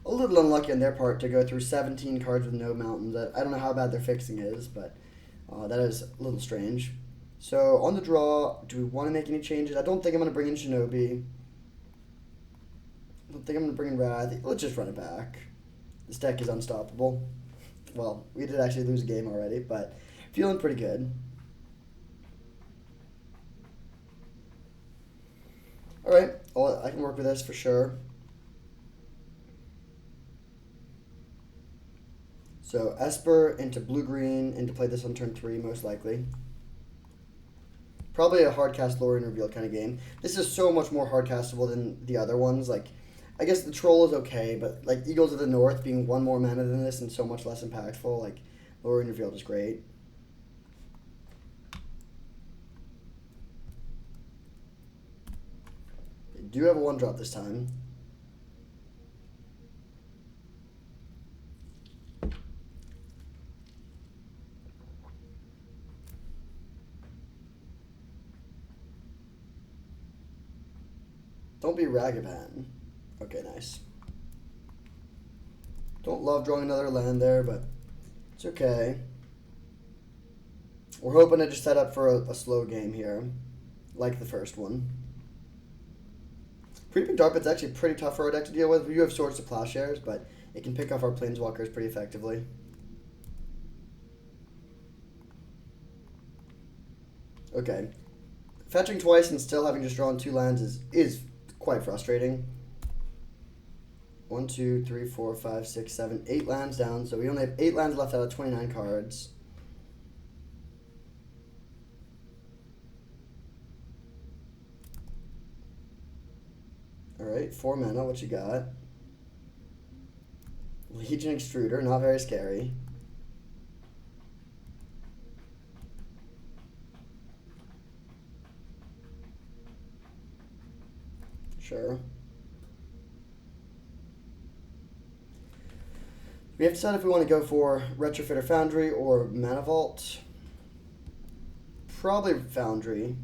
A little unlucky on their part to go through 17 cards with no mountains. I don't know how bad their fixing is, but that is a little strange. So on the draw, do we want to make any changes? I don't think I'm going to bring in Shinobi. I don't think I'm going to bring in Wrath. Let's just run it back. This deck is unstoppable. Well, we did actually lose a game already, but feeling pretty good. Alright, well, I can work with this for sure. So Esper into blue-green, and to play this on turn 3, most likely. Probably a hardcast lore and reveal kind of game. This is so much more hardcastable than the other ones. Like, I guess the Troll is okay, but like Eagles of the North being 1 more mana than this and so much less impactful, like lore and reveal is great. They do have a 1-drop this time. Don't be Ragavan. Okay, nice. Don't love drawing another land there, but it's okay. We're hoping to just set up for a slow game here, like the first one. Pretty big Dark, it's actually pretty tough for our deck to deal with. We do have Swords to Plowshares, but it can pick off our Planeswalkers pretty effectively. Okay. Fetching twice and still having just drawn 2 lands is quite frustrating. 1, 2, 3, 4, 5, 6, 7, 8 lands down. So we only have 8 lands left out of 29 cards. Alright, 4 mana. What you got? Legion Extruder. Not very scary. Sure. We have to decide if we want to go for Retrofit or Foundry or Mana Vault. Probably Foundry.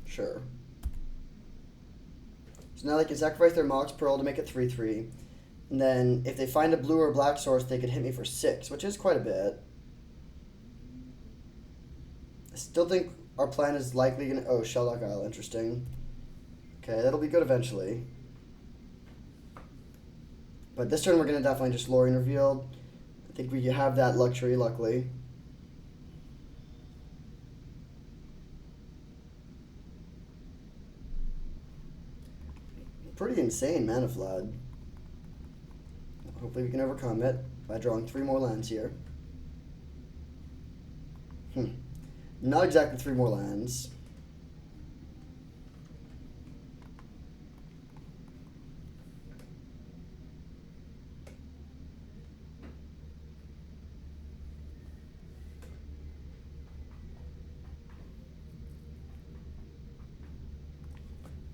Sure. So now they can sacrifice their Mox Pearl to make it 3/3. And then if they find a blue or black source, they could hit me for 6, which is quite a bit. I still think our plan is likely going to... Oh, Shelldock Isle. Interesting. Okay, that'll be good eventually. But this turn we're going to definitely just Lorien Revealed. I think we have that luxury, luckily. Pretty insane Mana Flood. Hopefully we can overcome it by drawing 3 more lands here. Not exactly 3 more lands.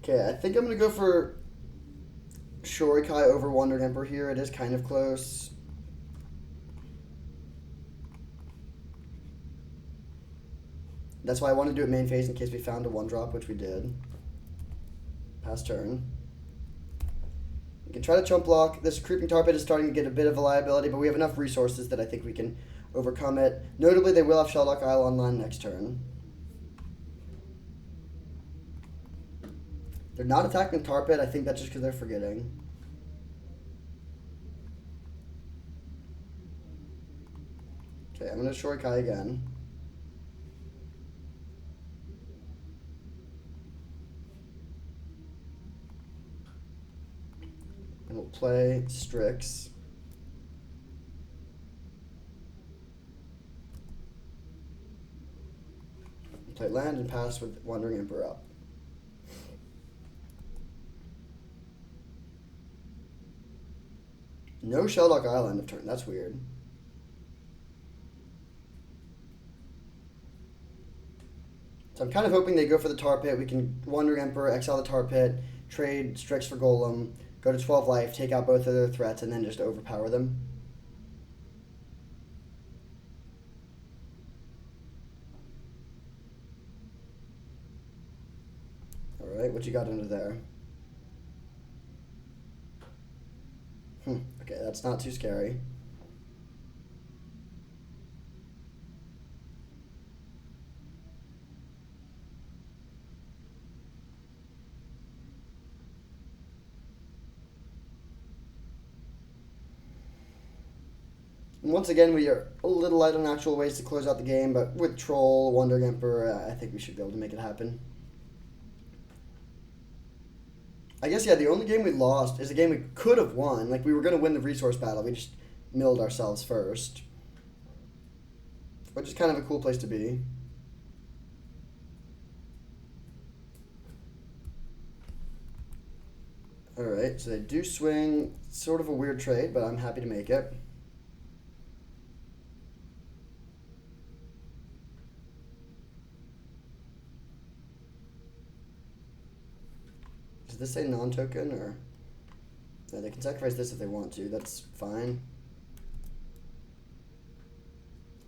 Okay, I think I'm going to go for Shorikai over Wandering Emperor here. It is kind of close. That's why I want to do it main phase in case we found a 1-drop, which we did. Pass turn. We can try to chump block. This Creeping Tar Pit is starting to get a bit of a liability, but we have enough resources that I think we can overcome it. Notably, they will have Shelldock Isle online next turn. They're not attacking the Tar Pit. I think that's just because they're forgetting. Okay, I'm going to Shorikai again. And we'll play Strix. We'll play land and pass with Wandering Emperor up. No Shelldock Isle end of turn. That's weird. So I'm kind of hoping they go for the Tar Pit. We can Wandering Emperor, exile the Tar Pit, trade Strix for Golem, go to 12 life, take out both of their threats, and then just overpower them. Alright, what you got under there? Okay, that's not too scary. And once again, we are a little light on actual ways to close out the game, but with Troll, Wandering Emperor, I think we should be able to make it happen. I guess, yeah, the only game we lost is a game we could have won. Like, we were going to win the resource battle. We just milled ourselves first. Which is kind of a cool place to be. Alright, so they do swing. Sort of a weird trade, but I'm happy to make it. Does this say non-token, or... No, they can sacrifice this if they want to. That's fine.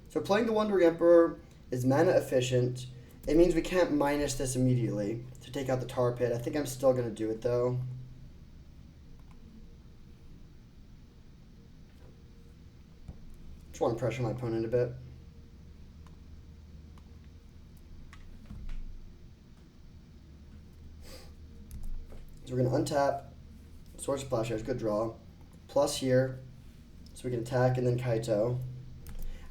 So playing the Wandering Emperor is mana efficient. It means we can't minus this immediately to take out the Tar Pit. I think I'm still going to do it, though. Just want to pressure my opponent a bit. So we're going to untap Swords of Plowshares, good draw. Plus here, so we can attack and then Kaito.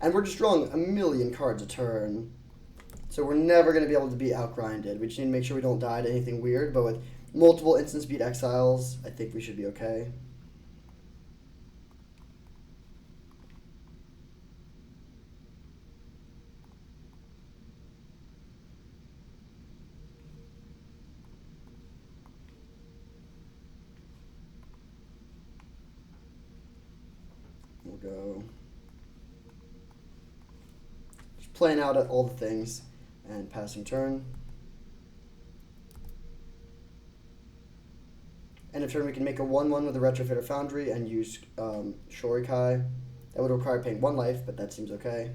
And we're just drawing a million cards a turn. So we're never going to be able to be outgrinded. We just need to make sure we don't die to anything weird, but with multiple instant speed exiles, I think we should be okay. We'll go just playing out all the things and passing turn. End of turn, we can make a 1/1 with a Retrofitter Foundry and use Shorikai. That would require paying 1 life, but that seems okay.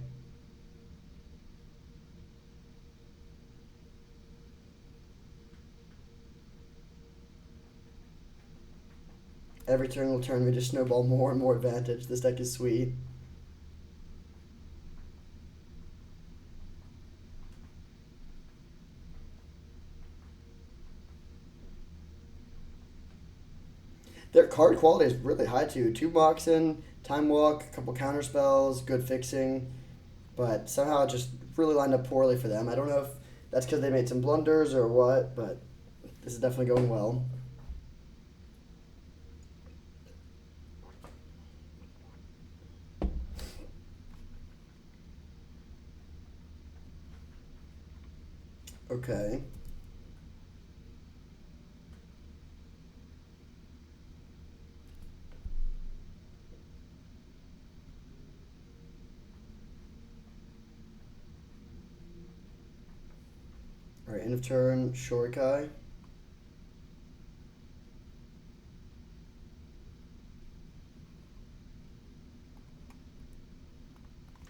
Every turn we just snowball more and more advantage. This deck is sweet. Their card quality is really high too. 2 Moxen, Time Walk, a couple counter spells, good fixing, but somehow it just really lined up poorly for them. I don't know if that's because they made some blunders or what, but this is definitely going well. Okay. Alright, end of turn, Shorikai.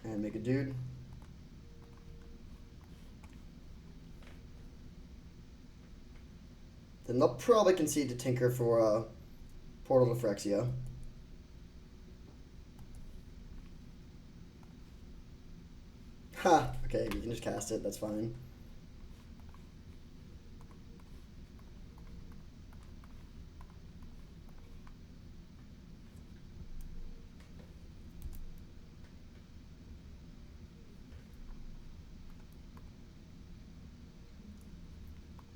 And make a dude. Then they'll probably concede to Tinker for Portal to Phyrexia. Ha! Okay, we can just cast it, that's fine.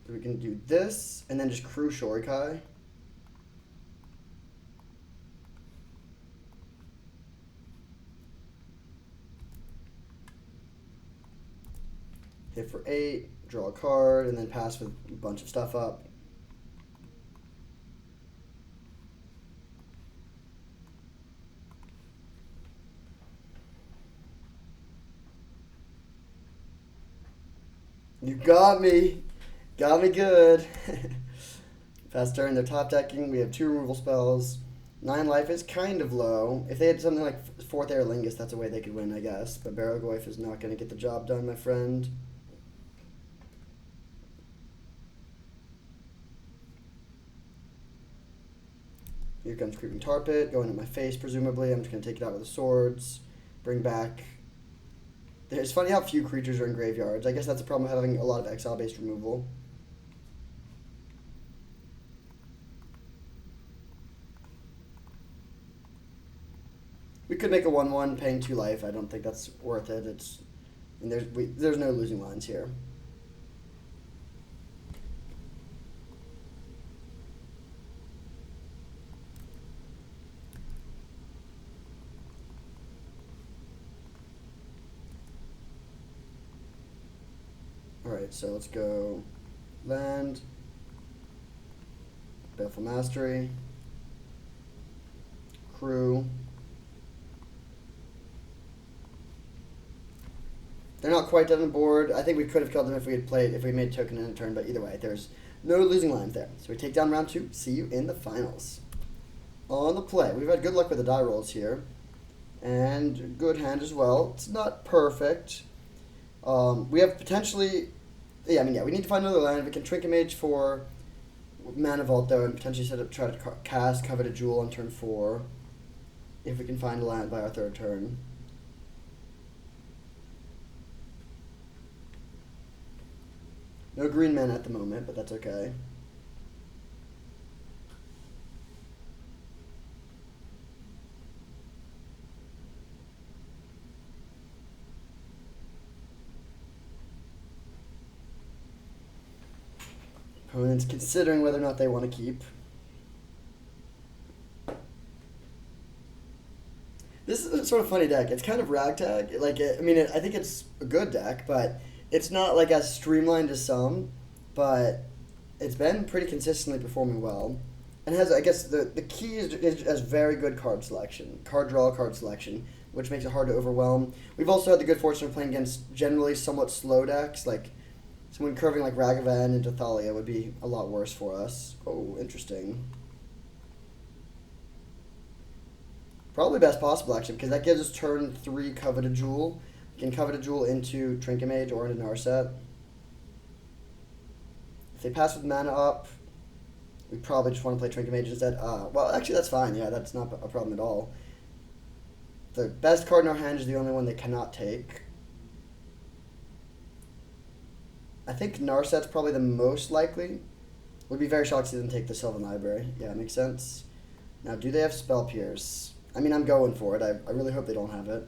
So we can do this, and then just crew Shorikai. Hit for 8, draw a card, and then pass with a bunch of stuff up. You got me! Got me good! Pass turn, they're top decking, we have 2 removal spells. 9 life is kind of low. If they had something like 4th Air Lingus, that's a way they could win, I guess. But Barrowgoyf is not going to get the job done, my friend. Here comes Creeping Tar Pit, going at my face, presumably. I'm just going to take it out with the swords. Bring back... It's funny how few creatures are in graveyards. I guess that's a problem of having a lot of exile-based removal. We could make a 1/1 paying 2 life. I don't think that's worth it. And there's no losing lines here. Alright, so let's go land, Baleful Mastery, crew. They're not quite dead on the board. I think we could have killed them if we made token in a turn, but either way, there's no losing lines there. So we take down round 2. See you in the finals. On the play, we've had good luck with the die rolls here, and good hand as well. It's not perfect. We have potentially, we need to find another land. We can Trinket Mage for Mana Vault though, and potentially try to cast Coveted Jewel on turn 4, if we can find a land by our 3rd turn. No green mana at the moment, but that's okay. Opponents considering whether or not they want to keep. This is a sort of funny deck. It's kind of ragtag. Like, I think it's a good deck, but it's not like as streamlined as some. But it's been pretty consistently performing well, and has, I guess, the key is very good card selection, card draw, card selection, which makes it hard to overwhelm. We've also had the good fortune of playing against generally somewhat slow decks, like someone curving like Ragavan into Thalia would be a lot worse for us. Oh, interesting. Probably best possible, actually, because that gives us turn 3 Coveted Jewel. We can Coveted Jewel into Trinket Mage or into Narset. If they pass with mana up, we probably just want to play Trinket Mage instead. Well, actually, that's fine. Yeah, that's not a problem at all. The best card in our hand is the only one they cannot take. I think Narset's probably the most likely. Would be very shocked to see them take the Sylvan Library. Yeah, it makes sense. Now, do they have Spell Pierce? I mean, I'm going for it. I really hope they don't have it.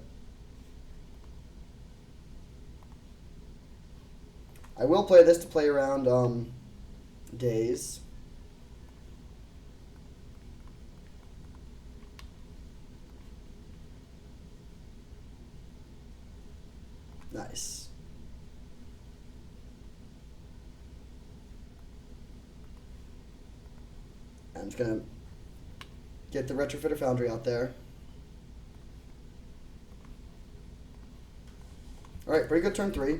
I will play this to play around Days. Nice. I'm just going to get the Retrofitter Foundry out there. Alright, pretty good turn 3.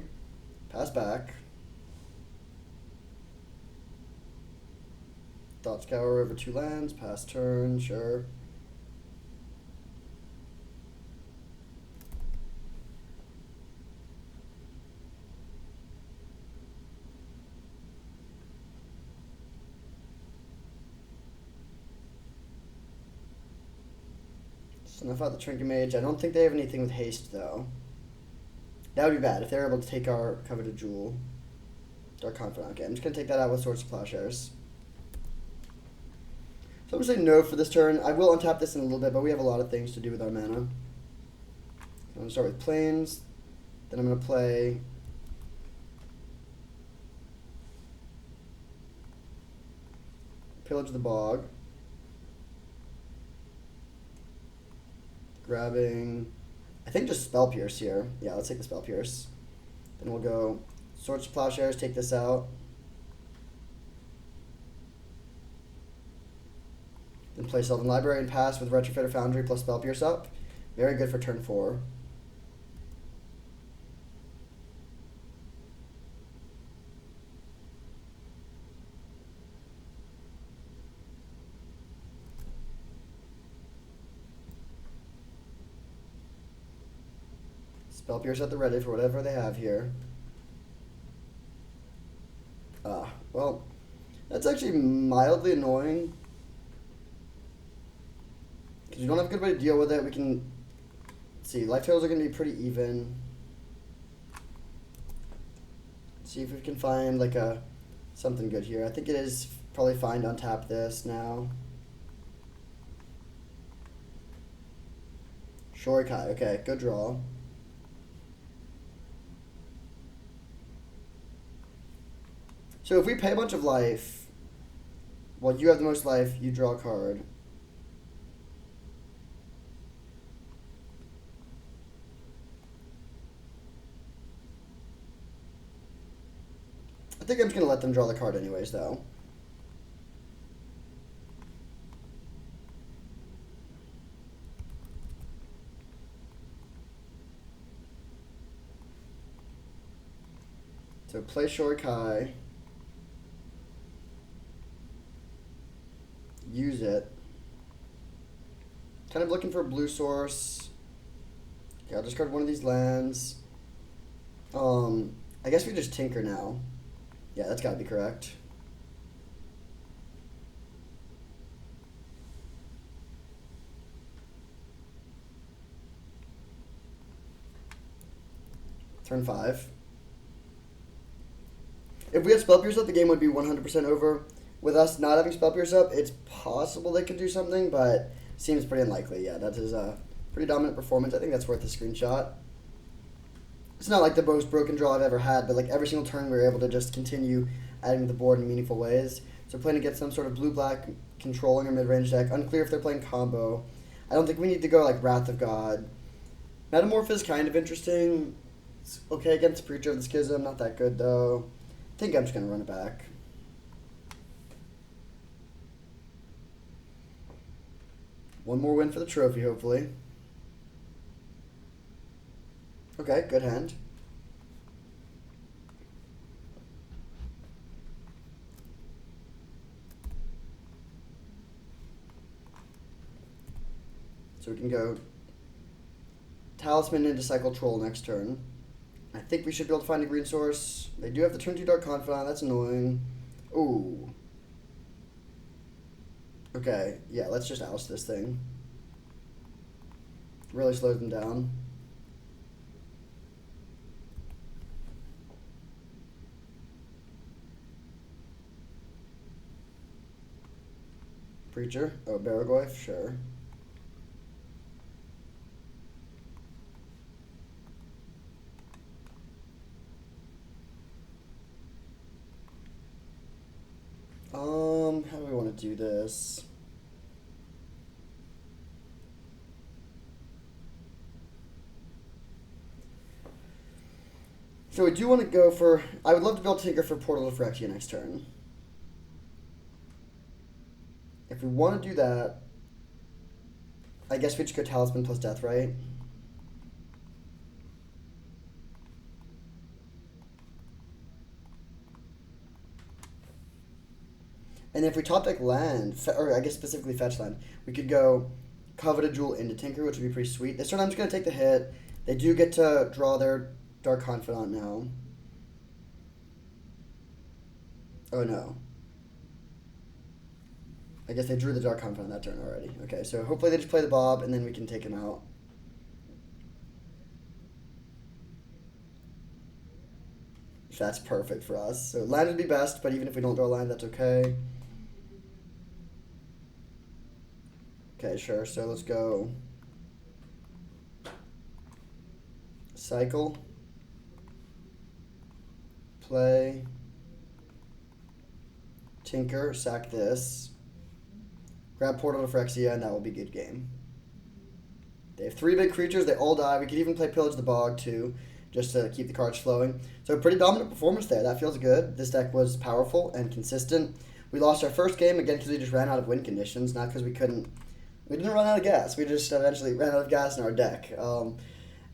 Pass back. Thought Scour over 2 lands. Pass turn, sure. Snuff out the Trinket Mage. I don't think they have anything with haste, though. That would be bad if they're able to take our Coveted Jewel. Dark Confidant. Okay, I'm just going to take that out with Swords to Plowshares. So I'm going to say no for this turn. I will untap this in a little bit, but we have a lot of things to do with our mana. I'm going to start with Plains. Then I'm going to play Pillage the Bog. Grabbing, I think just Spell Pierce here. Yeah, let's take the Spell Pierce. Then we'll go Swords to Plowshares, take this out. Then play Sylvan Library and pass with Retrofitter Foundry plus Spell Pierce up. Very good for turn 4. Spell Pierce at the ready for whatever they have here. Well, that's actually mildly annoying. Because we don't have a good way to deal with it. We can, let's see, life totals are going to be pretty even. Let's see if we can find like something good here. I think it is probably fine to untap this now. Shorikai, okay, good draw. So if we pay a bunch of life, well, you have the most life, you draw a card. I think I'm just going to let them draw the card anyways, though. So play Shorikai. Use it. Kind of looking for a blue source. Okay, I'll discard one of these lands. I guess we just Tinker now. Yeah, that's gotta be correct. Turn 5. If we had Spell Pierce up, the game would be 100% over. With us not having Spell Pierce up, it's possible they could do something, but seems pretty unlikely. Yeah, that is a pretty dominant performance. I think that's worth a screenshot. It's not like the most broken draw I've ever had, but like every single turn we were able to just continue adding to the board in meaningful ways. So playing against some sort of blue-black controlling or mid-range deck. Unclear if they're playing combo. I don't think we need to go like Wrath of God. Metamorph is kind of interesting. It's okay against Preacher of the Schism. Not that good though. I think I'm just going to run it back. One more win for the trophy, hopefully. Okay, good hand. So we can go Talisman into Cycle Troll next turn. I think we should be able to find a green source. They do have the turn 2 Dark Confidant. That's annoying. Ooh. Okay, yeah, let's just oust this thing. Really slows them down. Preacher. Oh, Baragoyf, sure. How do we want to do this? So we do want to go for... I would love to build Tinker for Portal of Phyrexia next turn. If we want to do that, I guess we just go Talisman plus Death, right? And if we top deck land, or I guess specifically fetch land, we could go Coveted Jewel into Tinker, which would be pretty sweet. This turn I'm just going to take the hit. They do get to draw their Dark Confidant now. Oh no. I guess they drew the Dark Confidant that turn already. Okay, so hopefully they just play the Bob, and then we can take him out. That's perfect for us. So land would be best, but even if we don't draw land, that's okay. Okay, sure. So let's go Cycle. Play. Tinker. Sack this. Grab Portal to Phyrexia, and that will be a good game. They have 3 big creatures. They all die. We could even play Pillage the Bog, too, just to keep the cards flowing. So pretty dominant performance there. That feels good. This deck was powerful and consistent. We lost our first game, again, because we just ran out of win conditions, not because we couldn't... We didn't run out of gas. We just eventually ran out of gas in our deck.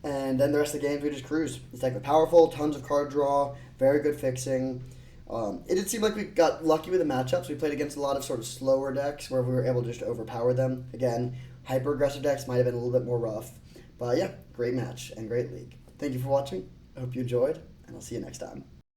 And then the rest of the games, we just cruised. This deck was powerful, tons of card draw, very good fixing. It did seem like we got lucky with the matchups. We played against a lot of sort of slower decks where we were able just to overpower them. Again, hyper-aggressive decks might have been a little bit more rough. But yeah, great match and great league. Thank you for watching. I hope you enjoyed, and I'll see you next time.